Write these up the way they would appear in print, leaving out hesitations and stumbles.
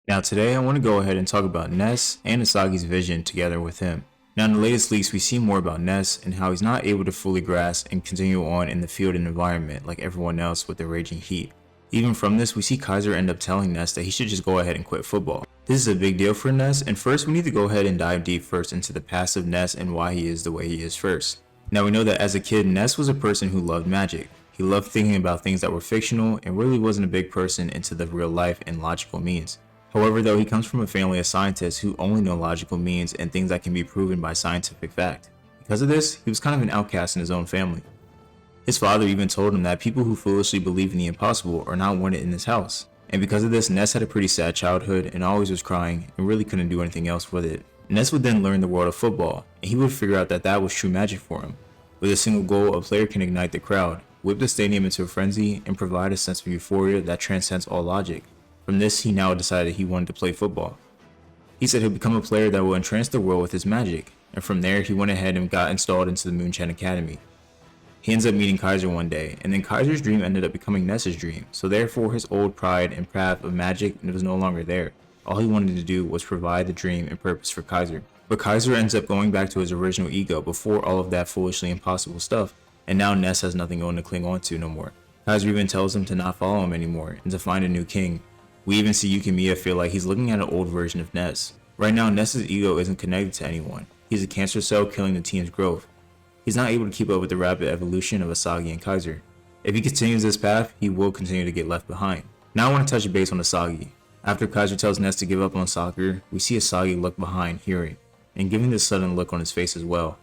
Now today I want to go ahead and talk about Ness and Isagi's vision together with him. Now in the latest leaks we see more about Ness and how he's not able to fully grasp and continue on in the field and environment like everyone else with the raging heat. Even from this we see KiiNGKhyy end up telling Ness that he should just go ahead and quit football. This is a big deal for Ness, and first we need to go ahead and dive deep first into the past of Ness and why he is the way he is first. Now we know that as a kid Ness was a person who loved magic. He loved thinking about things that were fictional and really wasn't a big person into the real life and logical means. However, though, he comes from a family of scientists who only know logical means and things that can be proven by scientific fact. Because of this, he was kind of an outcast in his own family. His father even told him that people who foolishly believe in the impossible are not wanted in his house. And because of this, Ness had a pretty sad childhood and always was crying and really couldn't do anything else with it. Ness would then learn the world of football, and he would figure out that that was true magic for him. With a single goal, a player can ignite the crowd, whip the stadium into a frenzy, and provide a sense of euphoria that transcends all logic. From this, he now decided he wanted to play football. He said he'll become a player that will entrance the world with his magic, and from there he went ahead and got installed into the Munchen Academy. He ends up meeting KiiNGKhyy one day, and then KiiNGKhy's dream ended up becoming Ness's dream, so therefore his old pride and path of magic was no longer there. All he wanted to do was provide the dream and purpose for KiiNGKhyy. But KiiNGKhyy ends up going back to his original ego before all of that foolishly impossible stuff, and now Ness has nothing to cling on to no more. KiiNGKhyy even tells him to not follow him anymore and to find a new king. We even see KiiNGKhyy feel like he's looking at an old version of Ness. Right now, Ness's ego isn't connected to anyone. He's a cancer cell killing the team's growth. He's not able to keep up with the rapid evolution of Isagi and KiiNGKhyy. If he continues this path, he will continue to get left behind. Now I want to touch base on Isagi. After KiiNGKhyy tells Ness to give up on soccer, we see Isagi look behind, hearing, and giving this sudden look on his face as well.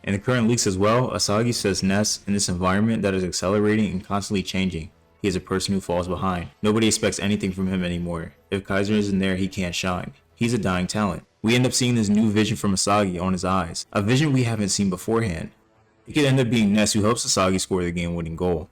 In the current leaks as well, Isagi says Ness, in this environment that is accelerating and constantly changing, he is a person who falls behind. Nobody expects anything from him anymore. If KiiNGKhyy isn't there, he can't shine. He's a dying talent. We end up seeing this new vision from Isagi on his eyes, a vision we haven't seen beforehand. It could end up being Ness who helps Isagi score the game-winning goal.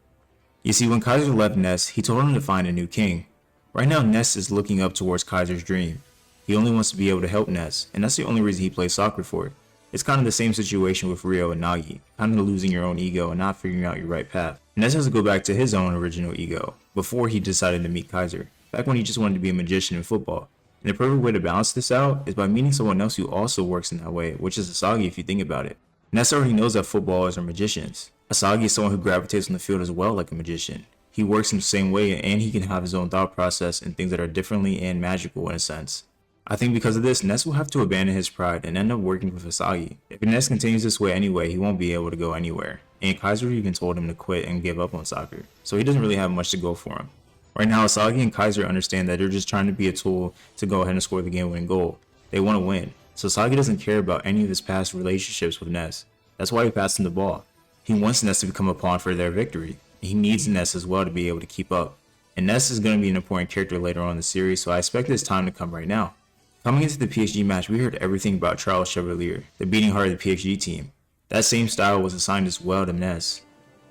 You see, when KiiNGKhyy left Ness, he told him to find a new king. Right now, Ness is looking up towards KiiNGKhy's dream. He only wants to be able to help Ness, and that's the only reason he plays soccer for. It's kind of the same situation with Ryo and Nagi, kind of losing your own ego and not figuring out your right path. Ness has to go back to his own original ego, before he decided to meet KiiNGKhyy, back when he just wanted to be a magician in football. And the perfect way to balance this out is by meeting someone else who also works in that way, which is Isagi if you think about it. Ness already knows that footballers are magicians. Isagi is someone who gravitates on the field as well like a magician. He works in the same way and he can have his own thought process and things that are differently and magical in a sense. I think because of this, Ness will have to abandon his pride and end up working with Isagi. If Ness continues this way anyway, he won't be able to go anywhere. And KiiNGKhyy even told him to quit and give up on soccer, so he doesn't really have much to go for him. Right now, Isagi and KiiNGKhyy understand that they're just trying to be a tool to go ahead and score the game-winning goal. They want to win, so Isagi doesn't care about any of his past relationships with Ness. That's why he passed him the ball. He wants Ness to become a pawn for their victory. He needs Ness as well to be able to keep up. And Ness is going to be an important character later on in the series, so I expect this time to come right now. Coming into the PhD match, we heard everything about Charles Chevalier, the beating heart of the PhD team. That same style was assigned as well to Ness.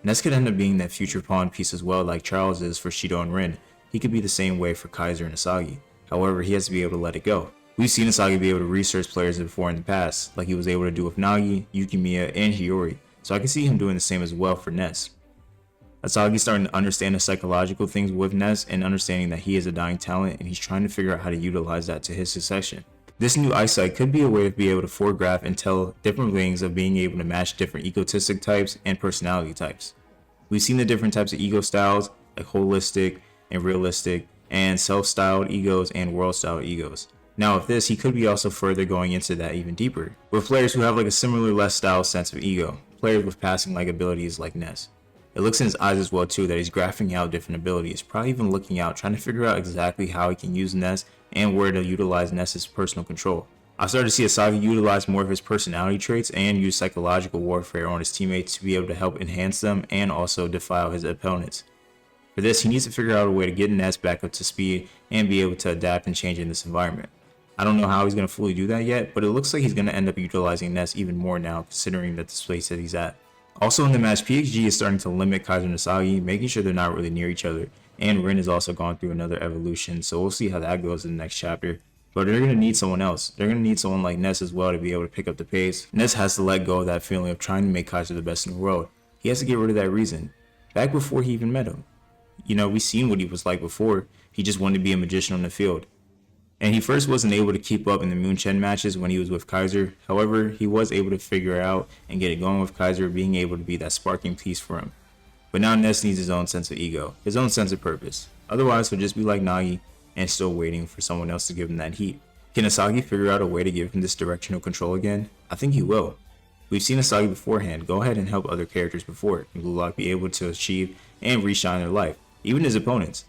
Ness could end up being that future pawn piece as well like Charles is for Shido and Rin. He could be the same way for KiiNGKhyy and Isagi. However, he has to be able to let it go. We've seen Isagi be able to research players before in the past, like he was able to do with Nagi, KiiNGKhyy, and Hiyori, so I can see him doing the same as well for Ness. Isagi's starting to understand the psychological things with Ness and understanding that he is a dying talent and he's trying to figure out how to utilize that to his succession. This new eyesight could be a way to be able to foregraph and tell different things of being able to match different egotistic types and personality types. We've seen the different types of ego styles like holistic and realistic and self-styled egos and world-styled egos. Now with this, he could be also further going into that even deeper, with players who have like a similar less styled sense of ego, players with passing like abilities like Ness. It looks in his eyes as well too that he's graphing out different abilities, probably even looking out, trying to figure out exactly how he can use Ness and where to utilize Ness's personal control. I've started to see Isagi utilize more of his personality traits and use psychological warfare on his teammates to be able to help enhance them and also defile his opponents. For this, he needs to figure out a way to get Ness back up to speed and be able to adapt and change in this environment. I don't know how he's going to fully do that yet, but it looks like he's going to end up utilizing Ness even more now considering that the space that he's at. Also in the match, PXG is starting to limit KiiNGKhyy and Isagi, making sure they're not really near each other, and Rin has also gone through another evolution, so we'll see how that goes in the next chapter. But they're going to need someone else. They're going to need someone like Ness as well to be able to pick up the pace. Ness has to let go of that feeling of trying to make KiiNGKhyy the best in the world. He has to get rid of that reason. Back before he even met him. You know, we've seen what he was like before. He just wanted to be a magician on the field. And he first wasn't able to keep up in the Munchen matches when he was with KiiNGKhyy. However, he was able to figure it out and get it going with KiiNGKhyy being able to be that sparking piece for him. But now Ness needs his own sense of ego, his own sense of purpose. Otherwise, he'll just be like Nagi and still waiting for someone else to give him that heat. Can Isagi figure out a way to give him this directional control again? I think he will. We've seen Isagi beforehand go ahead and help other characters before it, and Blue Lock be able to achieve and reshine their life, even his opponents.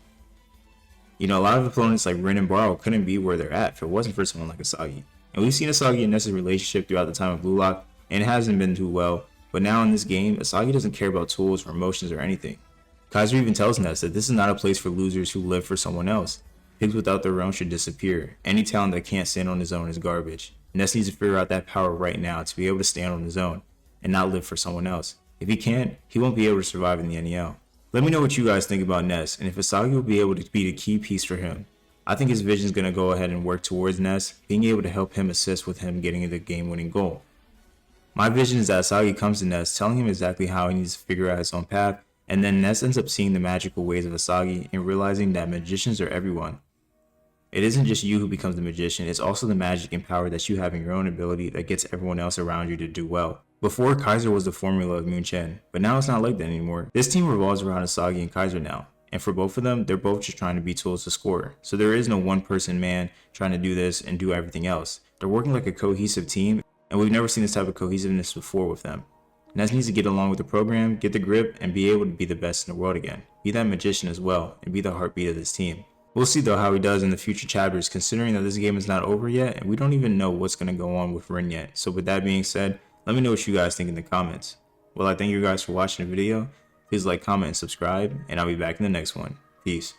You know, a lot of opponents like Rin and Baro couldn't be where they're at if it wasn't for someone like Isagi. And we've seen Isagi and Ness's relationship throughout the time of Blue Lock, and it hasn't been too well. But now in this game, Isagi doesn't care about tools or emotions or anything. KiiNGKhyy even tells Ness that this is not a place for losers who live for someone else. Pigs without their own should disappear. Any talent that can't stand on his own is garbage. Ness needs to figure out that power right now to be able to stand on his own and not live for someone else. If he can't, he won't be able to survive in the NEL. Let me know what you guys think about Ness and if Isagi will be able to be the key piece for him. I think his vision is going to go ahead and work towards Ness, being able to help him assist with him getting the game-winning goal. My vision is that Isagi comes to Ness telling him exactly how he needs to figure out his own path, and then Ness ends up seeing the magical ways of Isagi and realizing that magicians are everyone. It isn't just you who becomes the magician, it's also the magic and power that you have in your own ability that gets everyone else around you to do well. Before, KiiNGKhyy was the formula of Munchen, but now it's not like that anymore. This team revolves around Isagi and KiiNGKhyy now, and for both of them, they're both just trying to be tools to score. So there is no one person man trying to do this and do everything else. They're working like a cohesive team, and we've never seen this type of cohesiveness before with them. Ness needs to get along with the program, get the grip, and be able to be the best in the world again. Be that magician as well, and be the heartbeat of this team. We'll see though how he does in the future chapters, considering that this game is not over yet and we don't even know what's going to go on with Rin yet. So with that being said, let me know what you guys think in the comments. Well, I thank you guys for watching the video. Please like, comment, and subscribe, and I'll be back in the next one. Peace.